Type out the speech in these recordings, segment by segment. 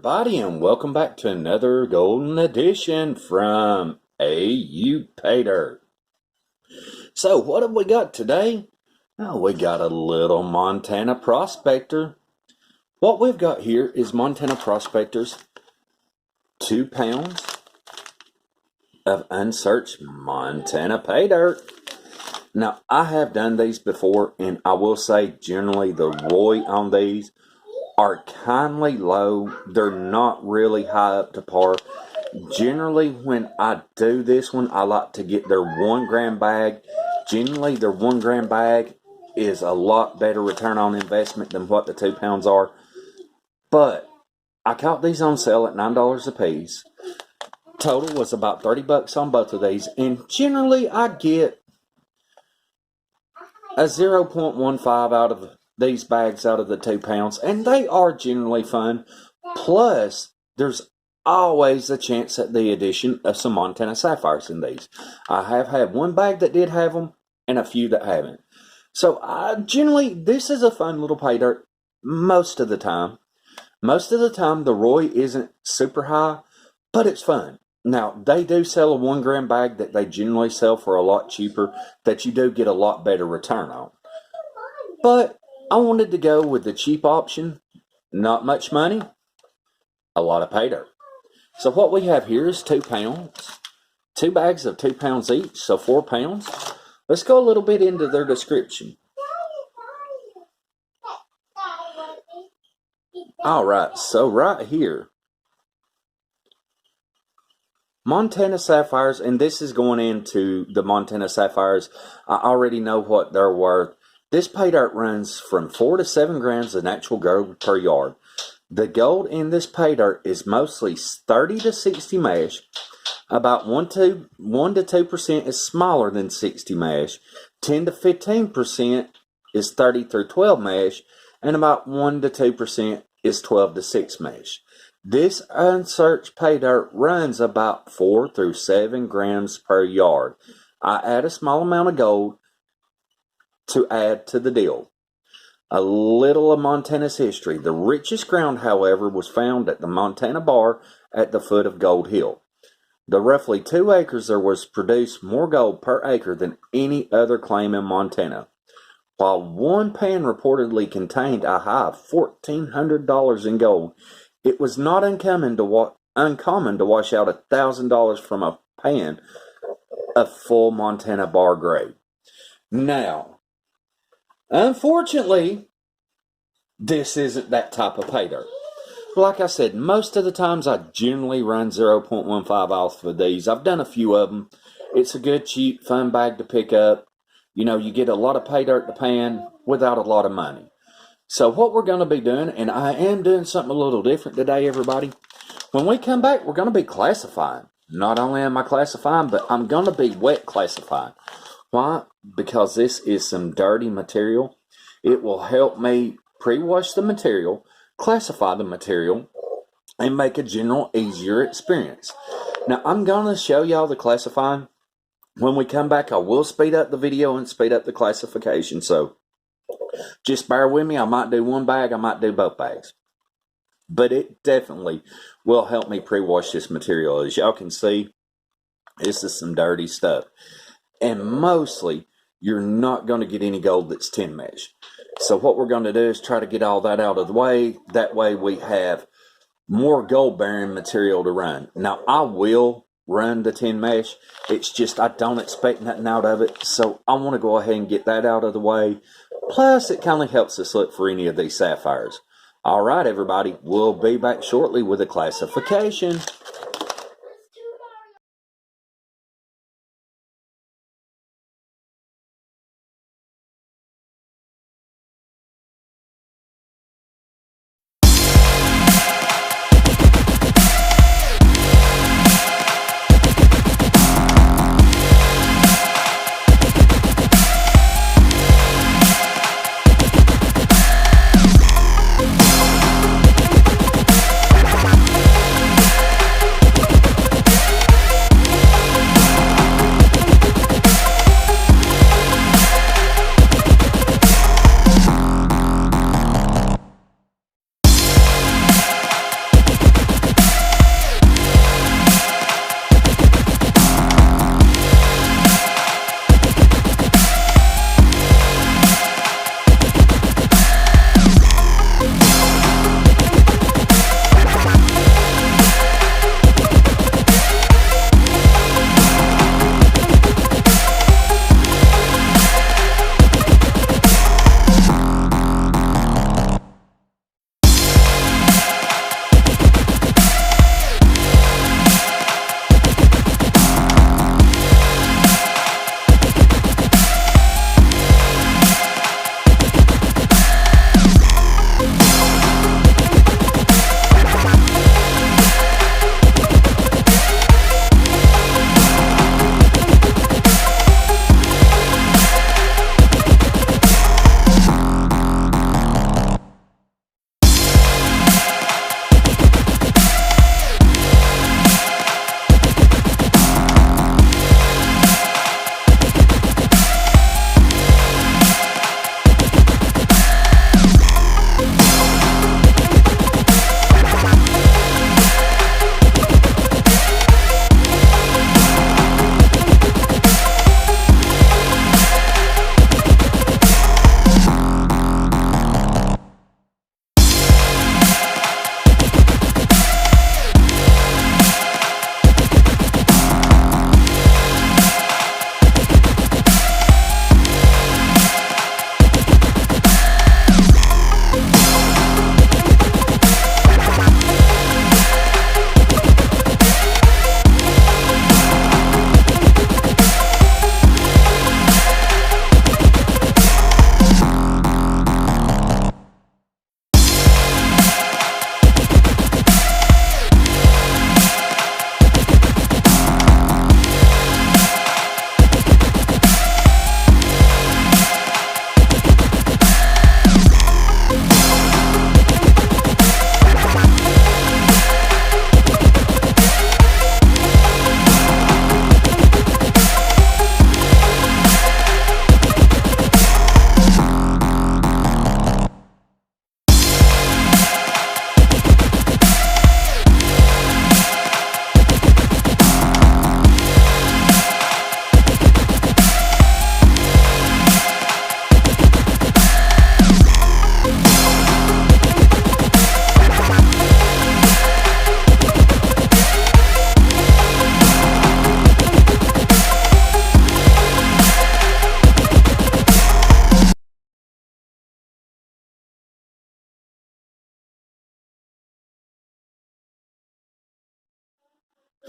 everybody, and welcome back to another golden edition from Paydirt. So what have we got today? Oh, we got a little Montana Prospector. What we've got here is Montana Prospector's 2 pounds of unsearched Montana Paydirt. Now, I have done these before, and I will say generally the ROI on these are kindly low. They're not really high up to par. Generally, when I do this one, I like to get their 1 gram bag. Generally, their 1 gram bag is a lot better return on investment than what the 2 pounds are. But I caught these on sale at $9 a piece. Total was about 30 bucks on both of these. And generally, I get a 0.15 out of these bags out of the 2 pounds, and they are generally fun. Plus, there's always a chance at the addition of some Montana Sapphires in these. I have had 1 bag that did have them, and a few that haven't. So, generally, this is a fun little Paydirt most of the time. Most of the time, the ROI isn't super high, but it's fun. Now, they do sell a 1 gram bag that they generally sell for a lot cheaper, that you do get a lot better return on. But I wanted to go with the cheap option. Not much money, a lot of Paydirt. So what we have here is 2 pounds. 2 bags of 2 pounds each, so 4 pounds. Let's go a little bit into their description. Alright, so right here, Montana Sapphires, and this is going into the Montana Sapphires. I already know what they're worth. This Paydirt runs from 4 to 7 grams of natural gold per yard. The gold in this Paydirt is mostly 30 to 60 mesh. About 1 to 2% is smaller than 60 mesh. 10 to 15% is 30 through 12 mesh. And about 1 to 2% is 12 to 6 mesh. This unsearched Paydirt runs about 4 through 7 grams per yard. I add a small amount of gold to add to the deal. A little of Montana's history. The richest ground, however, was found at the Montana Bar at the foot of Gold Hill. The roughly 2 acres there was produced more gold per acre than any other claim in Montana. While 1 pan reportedly contained a high of $1,400 in gold, it was not uncommon to wash out $1,000 from a pan of full Montana Bar grade. Now, unfortunately, this isn't that type of Paydirt. Like I said, most of the times I generally run 0.15 off of these. I've done a few of them. It's a good, cheap, fun bag to pick up. You know, you get a lot of Paydirt to pan without a lot of money. So what we're going to be doing, and I am doing something a little different today, everybody. When we come back, we're going to be classifying. Not only am I classifying, but I'm going to be wet classifying. Why? Because this is some dirty material. It will help me pre-wash the material, classify the material, and make a general easier experience. Now, I'm going to show y'all the classifying. When we come back, I will speed up the video and speed up the classification. So, just bear with me. I might do 1 bag. I might do both bags. But it definitely will help me pre-wash this material. As y'all can see, this is some dirty stuff. And mostly, you're not going to get any gold that's 10 mesh. So what we're going to do is try to get all that out of the way. That way we have more gold-bearing material to run. Now, I will run the 10 mesh. It's just I don't expect nothing out of it. So I want to go ahead and get that out of the way. Plus, it kind of helps us look for any of these sapphires. All right, everybody. We'll be back shortly with a classification.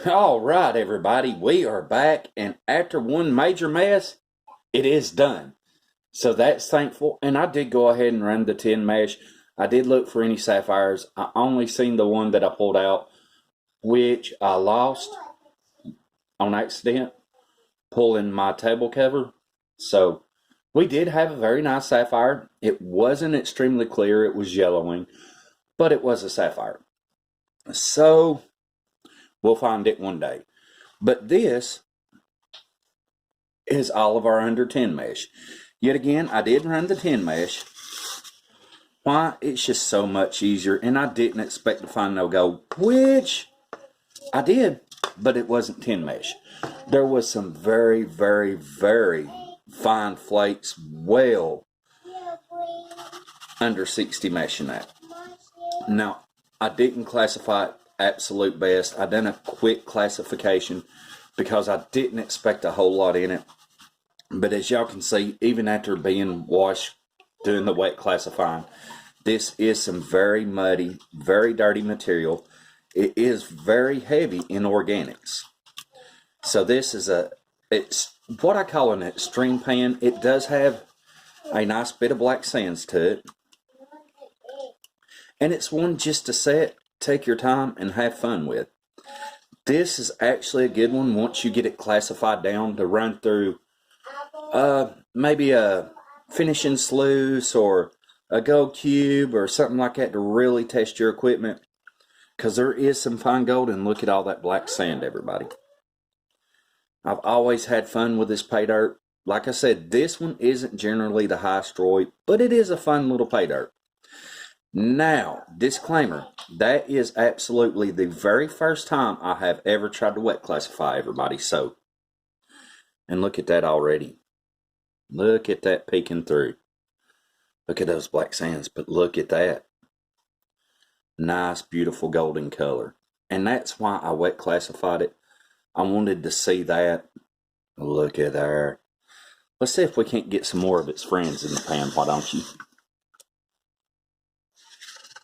All right, everybody, we are back, and after one major mess, it is done. So that's thankful. And I did go ahead and run the 10 mesh. I did look for any sapphires. I only seen the one that I pulled out, which I lost on accident pulling my table cover. So we did have a very nice sapphire. It wasn't extremely clear, it was yellowing, but it was a sapphire. So we'll find it one day. But this is all of our under 10 mesh. Yet again, I did run the 10 mesh. Why? It's just so much easier, and I didn't expect to find no gold, which I did, but it wasn't 10 mesh. There was some very, very, very fine flakes, well under 60 mesh in that. Now, I didn't classify it absolute best. I done a quick classification because I didn't expect a whole lot in it. But as y'all can see, even after being washed, doing the wet classifying, this is some very muddy, very dirty material. It is very heavy in organics. So this is it's what I call an extreme pan. It does have a nice bit of black sands to it. And it's one just to set, take your time, and have fun with. This is actually a good one once you get it classified down to run through maybe a finishing sluice or a gold cube or something like that to really test your equipment, because there is some fine gold, and look at all that black sand, everybody. I've always had fun with this pay dirt. Like I said, this one isn't generally the highest Roy, but it is a fun little pay dirt. Now, disclaimer, that is absolutely the very first time I have ever tried to wet classify, everybody. So, and look at that already. Look at that peeking through. Look at those black sands, but look at that. Nice, beautiful golden color. And that's why I wet classified it. I wanted to see that. Look at there. Let's see if we can't get some more of its friends in the pan, why don't you?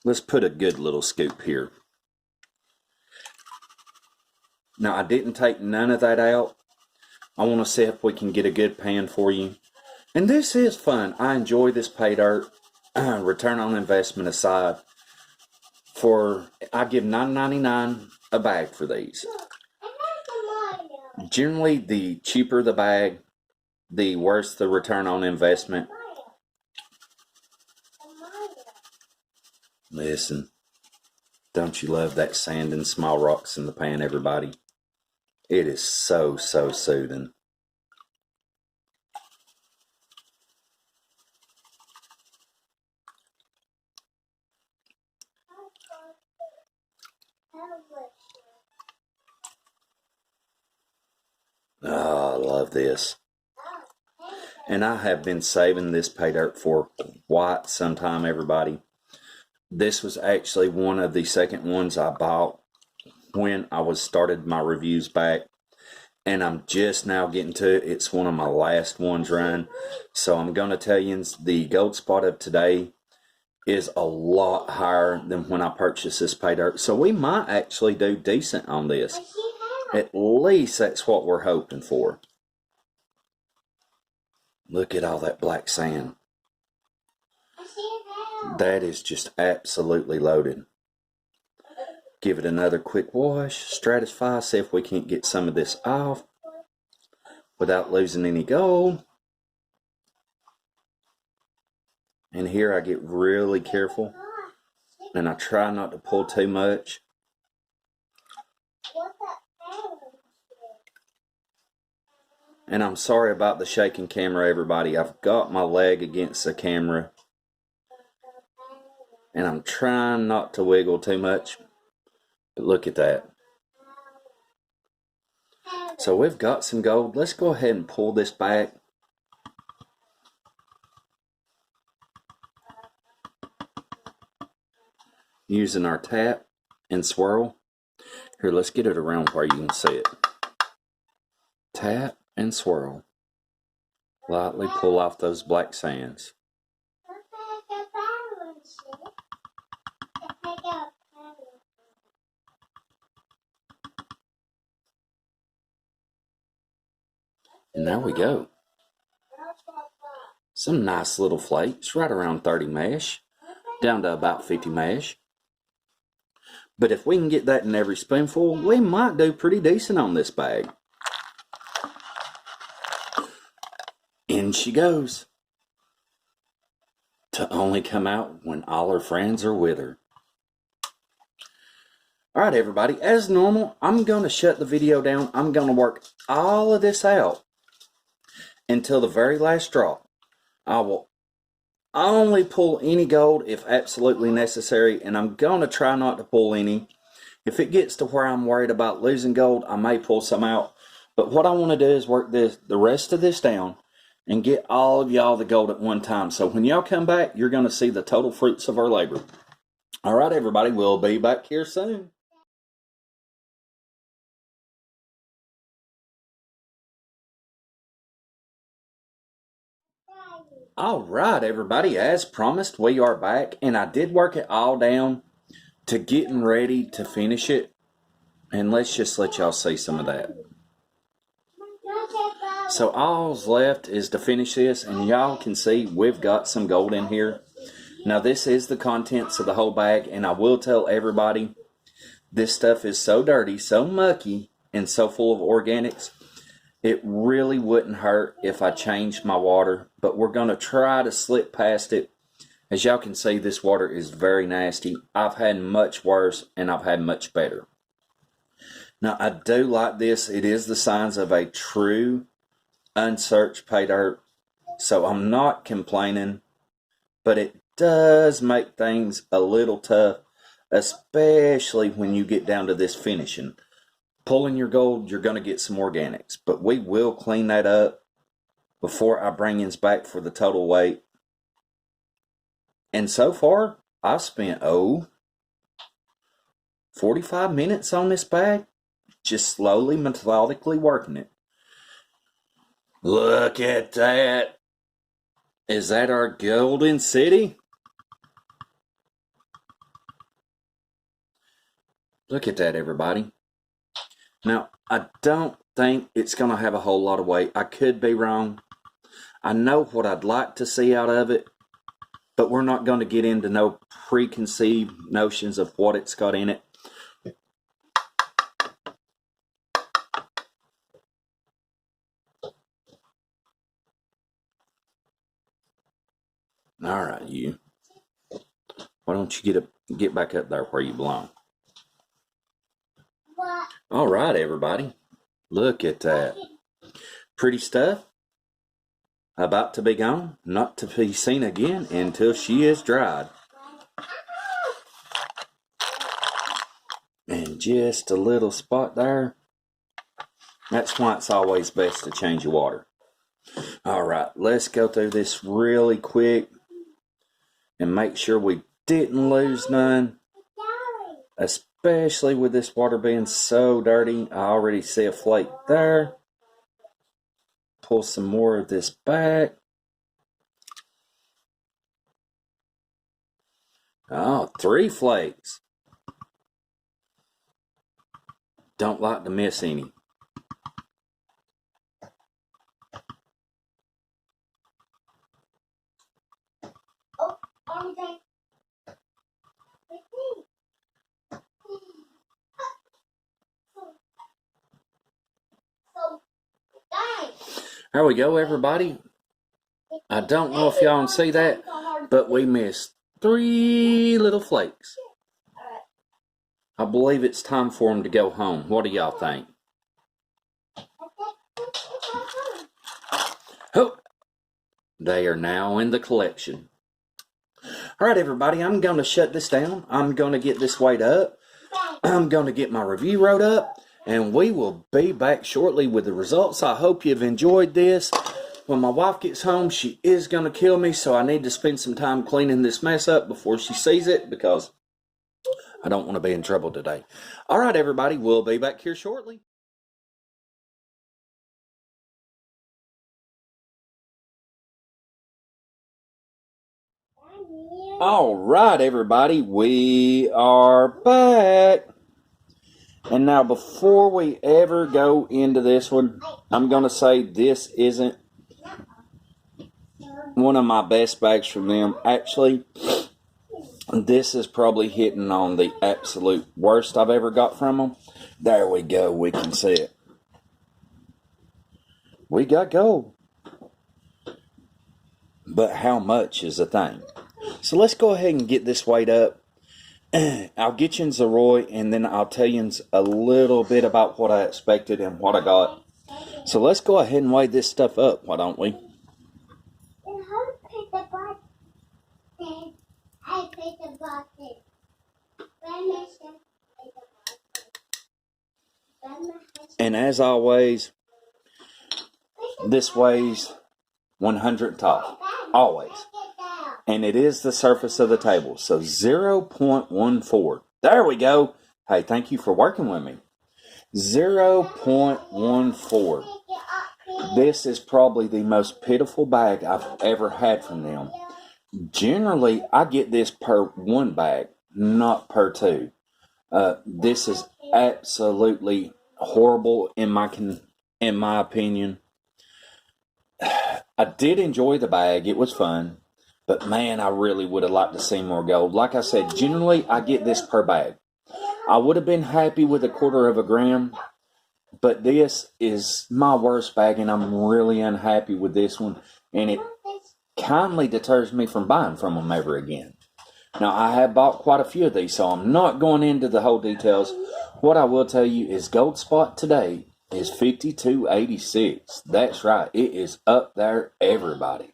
Let's put a good little scoop here. Now, I didn't take none of that out. I want to see if we can get a good pan for you. And this is fun. I enjoy this pay dirt. Return on investment aside, I give $9.99 a bag for these. Generally, the cheaper the bag, the worse the return on investment. Listen, don't you love that sand and small rocks in the pan, everybody? It is so, so soothing. Oh, I love this. And I have been saving this pay dirt for quite some time, everybody. This was actually one of the second ones I bought when I was started my reviews back. And I'm just now getting to it. It's one of my last ones run. So I'm going to tell you, the gold spot of today is a lot higher than when I purchased this pay dirt. So we might actually do decent on this. At least that's what we're hoping for. Look at all that black sand. That is just absolutely loaded. Give it another quick wash, stratify, see if we can't get some of this off without losing any gold. And here I get really careful, and I try not to pull too much. And I'm sorry about the shaking camera, everybody. I've got my leg against the camera, and I'm trying not to wiggle too much. But look at that. So we've got some gold. Let's go ahead and pull this back. Using our tap and swirl. Here, let's get it around where you can see it. Tap and swirl. Lightly pull off those black sands. And there we go. Some nice little flakes, right around 30 mesh, down to about 50 mesh. But if we can get that in every spoonful, we might do pretty decent on this bag. In she goes, to only come out when all her friends are with her. Alright everybody, as normal, I'm going to shut the video down. I'm going to work all of this out until the very last drop. I will only pull any gold if absolutely necessary, and I'm going to try not to pull any. If it gets to where I'm worried about losing gold, I may pull some out. But what I want to do is work the rest of this down and get all of y'all the gold at one time. So when y'all come back, you're going to see the total fruits of our labor. Alright everybody, we'll be back here soon. Alright everybody, as promised, we are back, and I did work it all down to getting ready to finish it, and let's just let y'all see some of that. So all's left is to finish this, and y'all can see we've got some gold in here. Now this is the contents of the whole bag, and I will tell everybody, this stuff is so dirty, so mucky, and so full of organics. It really wouldn't hurt if I changed my water, but we're going to try to slip past it. As y'all can see, this water is very nasty. I've had much worse, and I've had much better. Now, I do like this. It is the signs of a true unsearched Paydirt, so I'm not complaining, but it does make things a little tough, especially when you get down to this finishing. Pulling your gold, you're going to get some organics, but we will clean that up before I bring in back for the total weight. And so far, I've spent 45 minutes on this bag, just slowly, methodically working it. Look at that. Is that our golden city? Look at that, everybody. Now, I don't think it's going to have a whole lot of weight. I could be wrong. I know what I'd like to see out of it, but we're not going to get into no preconceived notions of what it's got in it. All right, you. Why don't you get back up there where you belong? All right, everybody. Look at that. Pretty stuff. About to be gone, not to be seen again until she is dried. And just a little spot there. That's why it's always best to change your water. All right, let's go through this really quick and make sure we didn't lose none. Especially with this water being so dirty. I already see a flake there. Pull some more of this back. Oh, 3 flakes. Don't like to miss any. There we go, everybody. I don't know if y'all can see that, but we missed 3 little flakes. I believe it's time for them to go home. What do y'all think? Oh, they are now in the collection. All right, everybody, I'm going to shut this down. I'm going to get this weighed up. I'm going to get my review wrote up, and we will be back shortly with the results. I hope you've enjoyed this. When my wife gets home, she is going to kill me, so I need to spend some time cleaning this mess up before she sees it, because I don't want to be in trouble today. All right, everybody, we'll be back here shortly. All right, everybody, we are back. And now, before we ever go into this one, I'm going to say this isn't one of my best bags from them. Actually, this is probably hitting on the absolute worst I've ever got from them. There we go. We can see it. We got gold. But how much is the thing? So let's go ahead and get this weighed up. I'll get you in Zeroy, and then I'll tell you a little bit about what I expected and what I got. So let's go ahead and weigh this stuff up, why don't we? And as always, this weighs 100 top. Always. And it is the surface of the table. So 0.14. There we go. Hey, thank you for working with me. 0.14. This is probably the most pitiful bag I've ever had from them. Generally, I get this per one bag, not per two. This is absolutely horrible in my opinion. I did enjoy the bag. It was fun. But man, I really would have liked to see more gold. Like I said, generally I get this per bag. I would have been happy with 1/4 gram. But this is my worst bag, and I'm really unhappy with this one. And it kindly deters me from buying from them ever again. Now, I have bought quite a few of these, so I'm not going into the whole details. What I will tell you is gold spot today is 52.86. That's right. It is up there, everybody.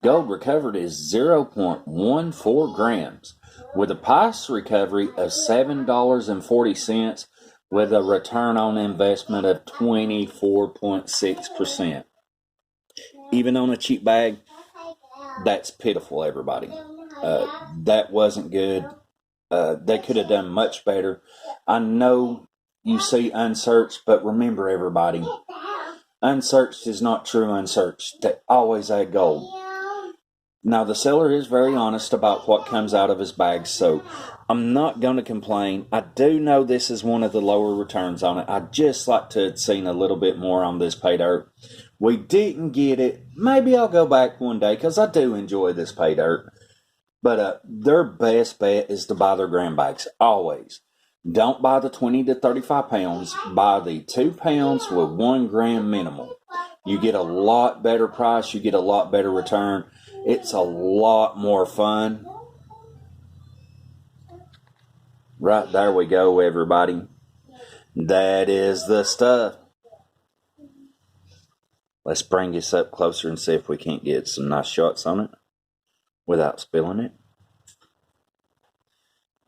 Gold recovered is 0.14 grams with a price recovery of $7.40 with a return on investment of 24.6%. Even on a cheap bag, that's pitiful, everybody. That wasn't good. They could have done much better. I know you see unsearched, but remember, everybody, unsearched is not true unsearched. They always add gold. Now, the seller is very honest about what comes out of his bag, so I'm not going to complain. I do know this is one of the lower returns on it. I'd just like to have seen a little bit more on this Paydirt. We didn't get it. Maybe I'll go back one day because I do enjoy this Paydirt. But their best bet is to buy their gram bags, always. Don't buy the 20 to 35 pounds. Buy the 2 pounds with 1 gram minimum. You get a lot better price. You get a lot better return. It's a lot more fun. Right, there we go, everybody. That is the stuff. Let's bring this up closer and see if we can't get some nice shots on it without spilling it.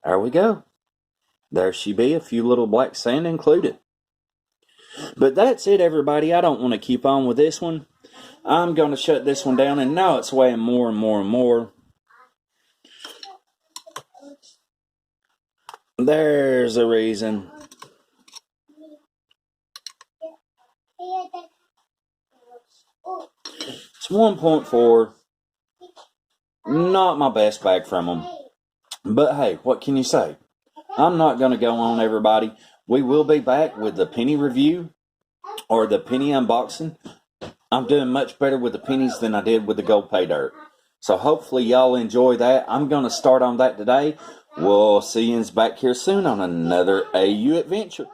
There we go. There she be, a few little black sand included. But that's it, everybody. I don't want to keep on with this one. I'm going to shut this one down, and now it's weighing more and more and more. There's a reason. It's 1.4. Not my best bag from them. But hey, what can you say? I'm not going to go on, everybody. We will be back with the penny review or the penny unboxing. I'm doing much better with the pennies than I did with the gold Paydirt. So hopefully y'all enjoy that. I'm going to start on that today. We'll see you back here soon on another AU adventure.